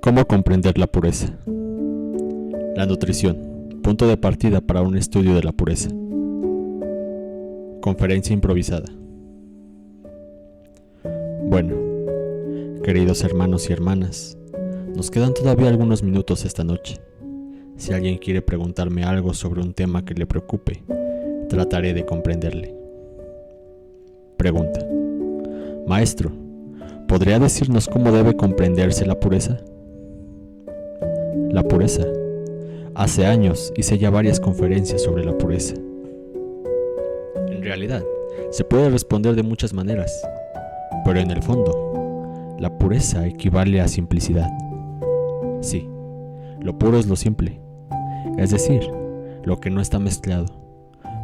¿Cómo comprender la pureza? La nutrición, punto de partida para un estudio de la pureza. Conferencia improvisada. Bueno, queridos hermanos y hermanas, nos quedan todavía algunos minutos esta noche. Si alguien quiere preguntarme algo sobre un tema que le preocupe, trataré de comprenderle. Pregunta: Maestro, ¿podría decirnos cómo debe comprenderse la pureza? La pureza. Hace años hice ya varias conferencias sobre la pureza. En realidad, se puede responder de muchas maneras, pero en el fondo, la pureza equivale a simplicidad. Sí, lo puro es lo simple, es decir, lo que no está mezclado,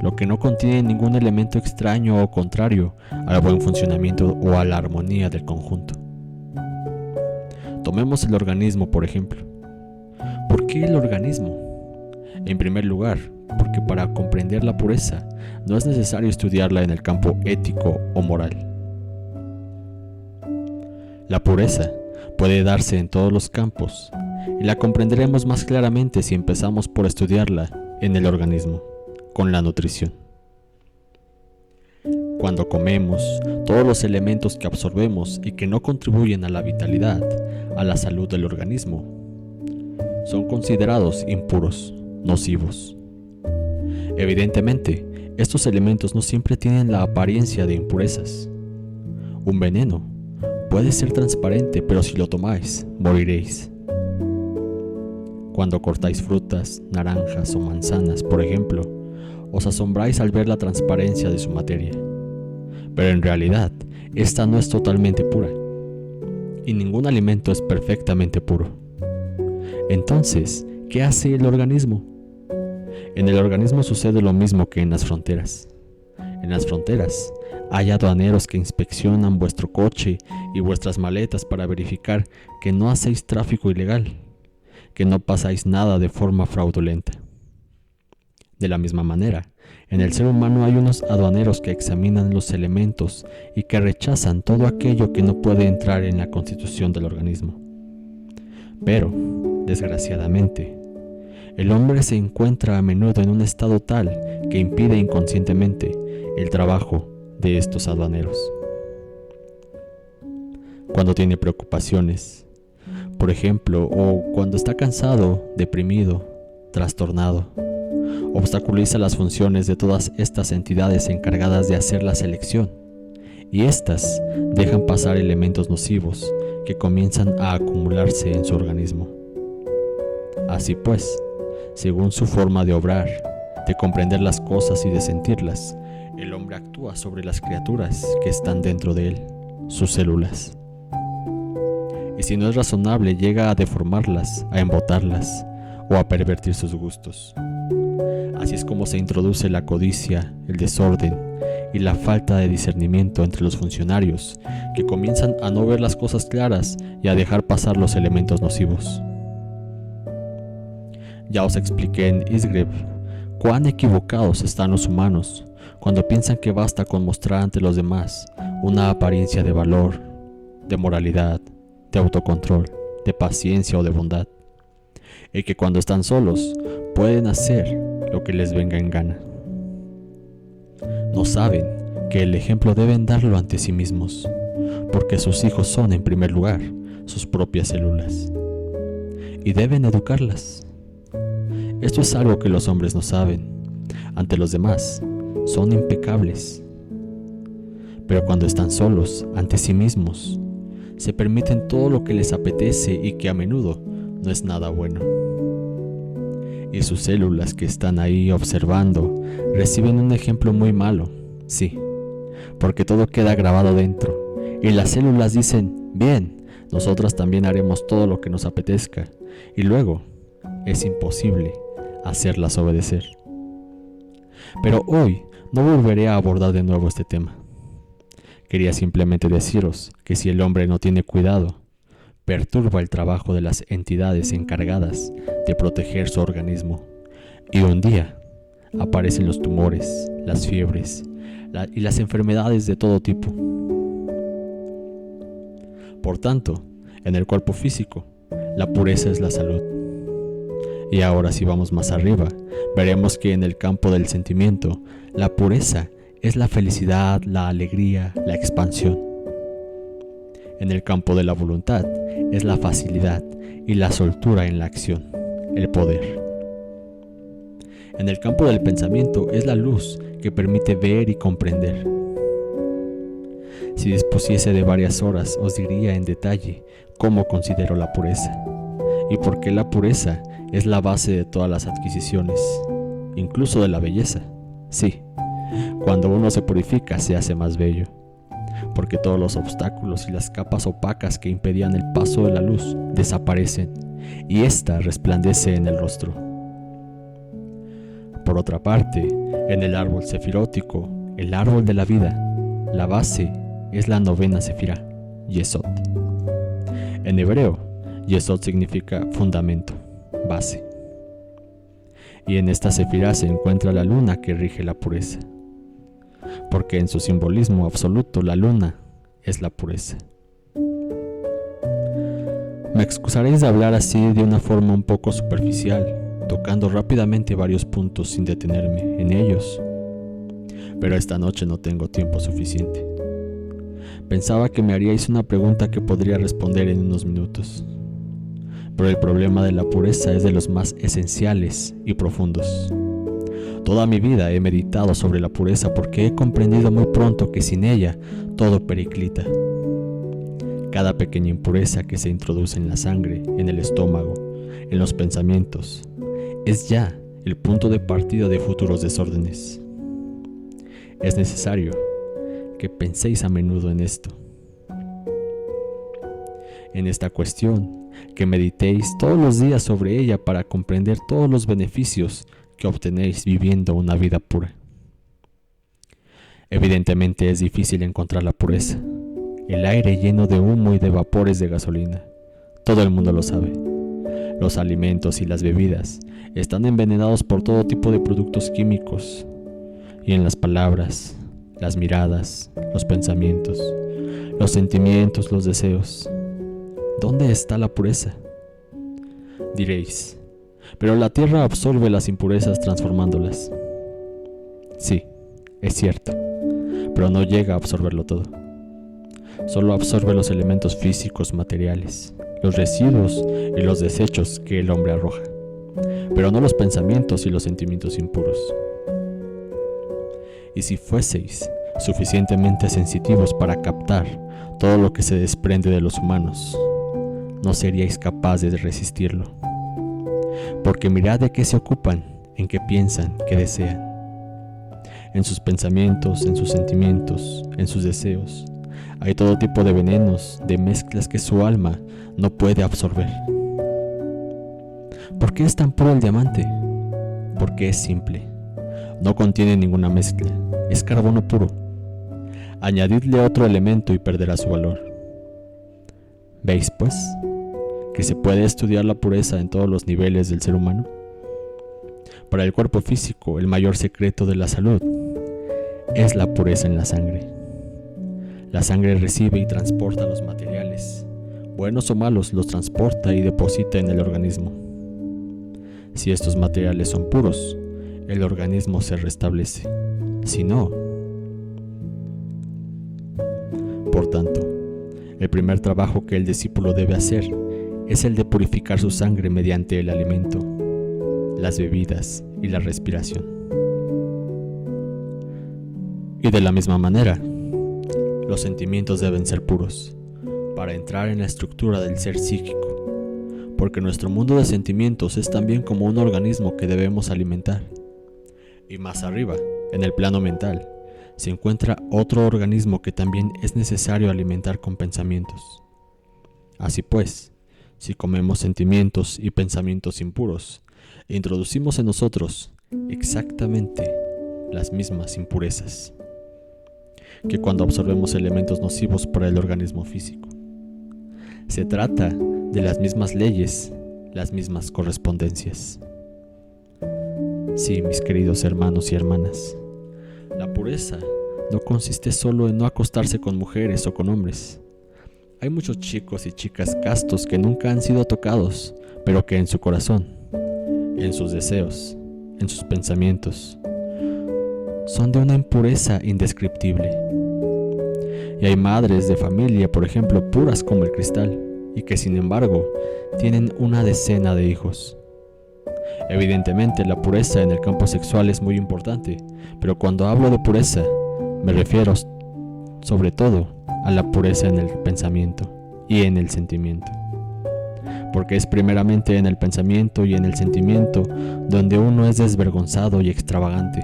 lo que no contiene ningún elemento extraño o contrario al buen funcionamiento o a la armonía del conjunto. Tomemos el organismo, por ejemplo. ¿Por qué el organismo? En primer lugar, porque para comprender la pureza no es necesario estudiarla en el campo ético o moral. La pureza puede darse en todos los campos y la comprenderemos más claramente si empezamos por estudiarla en el organismo, con la nutrición. Cuando comemos, todos los elementos que absorbemos y que no contribuyen a la vitalidad, a la salud del organismo, son considerados impuros, nocivos. Evidentemente, estos elementos no siempre tienen la apariencia de impurezas. Un veneno puede ser transparente, pero si lo tomáis, moriréis. Cuando cortáis frutas, naranjas o manzanas, por ejemplo, os asombráis al ver la transparencia de su materia. Pero en realidad, esta no es totalmente pura, y ningún alimento es perfectamente puro. Entonces, ¿qué hace el organismo? En el organismo sucede lo mismo que en las fronteras. En las fronteras hay aduaneros que inspeccionan vuestro coche y vuestras maletas para verificar que no hacéis tráfico ilegal, que no pasáis nada de forma fraudulenta. De la misma manera, en el ser humano hay unos aduaneros que examinan los elementos y que rechazan todo aquello que no puede entrar en la constitución del organismo. Pero, desgraciadamente, el hombre se encuentra a menudo en un estado tal que impide inconscientemente el trabajo de estos aduaneros. Cuando tiene preocupaciones, por ejemplo, o cuando está cansado, deprimido, trastornado, obstaculiza las funciones de todas estas entidades encargadas de hacer la selección, y éstas dejan pasar elementos nocivos que comienzan a acumularse en su organismo. Así pues, según su forma de obrar, de comprender las cosas y de sentirlas, el hombre actúa sobre las criaturas que están dentro de él, sus células. Y si no es razonable, llega a deformarlas, a embotarlas o a pervertir sus gustos. Así es como se introduce la codicia, el desorden y la falta de discernimiento entre los funcionarios, que comienzan a no ver las cosas claras y a dejar pasar los elementos nocivos. Ya os expliqué en Isgrave cuán equivocados están los humanos cuando piensan que basta con mostrar ante los demás una apariencia de valor, de moralidad, de autocontrol, de paciencia o de bondad, y que cuando están solos pueden hacer lo que les venga en gana. No saben que el ejemplo deben darlo ante sí mismos, porque sus hijos son en primer lugar sus propias células, y deben educarlas. Esto es algo que los hombres no saben. Ante los demás, son impecables. Pero cuando están solos, ante sí mismos, se permiten todo lo que les apetece y que a menudo no es nada bueno. Y sus células que están ahí observando reciben un ejemplo muy malo, sí, porque todo queda grabado dentro, y las células dicen: bien, nosotras también haremos todo lo que nos apetezca, y luego es imposible hacerlas obedecer. Pero hoy no volveré a abordar de nuevo este tema. Quería simplemente deciros que si el hombre no tiene cuidado, perturba el trabajo de las entidades encargadas de proteger su organismo, y un día aparecen los tumores, las fiebres y las enfermedades de todo tipo. Por tanto, en el cuerpo físico, La pureza es la salud. Y ahora, si vamos más arriba, veremos que en el campo del sentimiento, la pureza es la felicidad, la alegría, la expansión. En el campo de la voluntad es la facilidad y la soltura en la acción, el poder. En el campo del pensamiento es la luz que permite ver y comprender. Si dispusiese de varias horas, os diría en detalle cómo considero la pureza y por qué la pureza es la base de todas las adquisiciones, incluso de la belleza. Sí, cuando uno se purifica se hace más bello, porque todos los obstáculos y las capas opacas que impedían el paso de la luz desaparecen y ésta resplandece en el rostro. Por otra parte, en el árbol sefirótico, el árbol de la vida, la base es la novena sefirá, Yesod. En hebreo, Yesod significa fundamento, base. Y en esta sefirá se encuentra la luna que rige la pureza, porque en su simbolismo absoluto la luna es la pureza. Me excusaréis de hablar así de una forma un poco superficial, tocando rápidamente varios puntos sin detenerme en ellos, pero esta noche no tengo tiempo suficiente. Pensaba que me haríais una pregunta que podría responder en unos minutos, pero el problema de la pureza es de los más esenciales y profundos. Toda mi vida he meditado sobre la pureza porque he comprendido muy pronto que sin ella todo periclita. Cada pequeña impureza que se introduce en la sangre, en el estómago, en los pensamientos, es ya el punto de partida de futuros desórdenes. Es necesario que penséis a menudo en esto, en esta cuestión, que meditéis todos los días sobre ella para comprender todos los beneficios que obtenéis viviendo una vida pura. Evidentemente es difícil encontrar la pureza. El aire lleno de humo y de vapores de gasolina. Todo el mundo lo sabe. Los alimentos y las bebidas están envenenados por todo tipo de productos químicos. Y en las palabras, las miradas, los pensamientos, los sentimientos, los deseos, ¿dónde está la pureza? Diréis, pero la tierra absorbe las impurezas transformándolas. Sí, es cierto, pero no llega a absorberlo todo. Solo absorbe los elementos físicos materiales, los residuos y los desechos que el hombre arroja, pero no los pensamientos y los sentimientos impuros. Y si fueseis suficientemente sensitivos para captar todo lo que se desprende de los humanos, no seríais capaces de resistirlo. Porque mirad de qué se ocupan, en qué piensan, qué desean. En sus pensamientos, en sus sentimientos, en sus deseos, hay todo tipo de venenos, de mezclas que su alma no puede absorber. ¿Por qué es tan puro el diamante? Porque es simple. No contiene ninguna mezcla, es carbono puro. Añadidle otro elemento y perderá su valor. ¿Veis, pues, que se puede estudiar la pureza en todos los niveles del ser humano? Para el cuerpo físico, el mayor secreto de la salud es la pureza en la sangre. La sangre recibe y transporta los materiales, buenos o malos, los transporta y deposita en el organismo. Si estos materiales son puros, el organismo se restablece. Si no, por tanto, el primer trabajo que el discípulo debe hacer es el de purificar su sangre mediante el alimento, las bebidas y la respiración. Y de la misma manera, los sentimientos deben ser puros para entrar en la estructura del ser psíquico, porque nuestro mundo de sentimientos es también como un organismo que debemos alimentar. Y más arriba, en el plano mental, se encuentra otro organismo que también es necesario alimentar con pensamientos. Así pues, si comemos sentimientos y pensamientos impuros, introducimos en nosotros exactamente las mismas impurezas que cuando absorbemos elementos nocivos para el organismo físico. Se trata de las mismas leyes, las mismas correspondencias. Sí, mis queridos hermanos y hermanas, la pureza no consiste solo en no acostarse con mujeres o con hombres. Hay muchos chicos y chicas castos que nunca han sido tocados, pero que en su corazón, en sus deseos, en sus pensamientos, son de una impureza indescriptible. Y hay madres de familia, por ejemplo, puras como el cristal, y que sin embargo tienen una decena de hijos. Evidentemente la pureza en el campo sexual es muy importante, pero cuando hablo de pureza me refiero sobre todo a la pureza en el pensamiento y en el sentimiento, porque es primeramente en el pensamiento y en el sentimiento donde uno es desvergonzado y extravagante,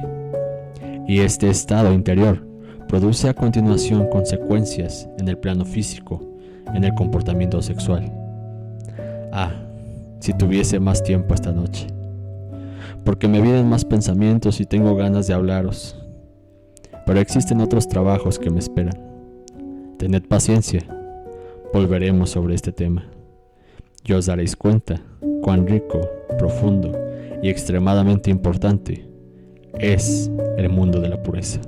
y este estado interior produce a continuación consecuencias en el plano físico, en el comportamiento sexual. Si tuviese más tiempo esta noche, porque me vienen más pensamientos y tengo ganas de hablaros, pero existen otros trabajos que me esperan. Tened paciencia, volveremos sobre este tema, y os daréis cuenta cuán rico, profundo y extremadamente importante es el mundo de la pureza.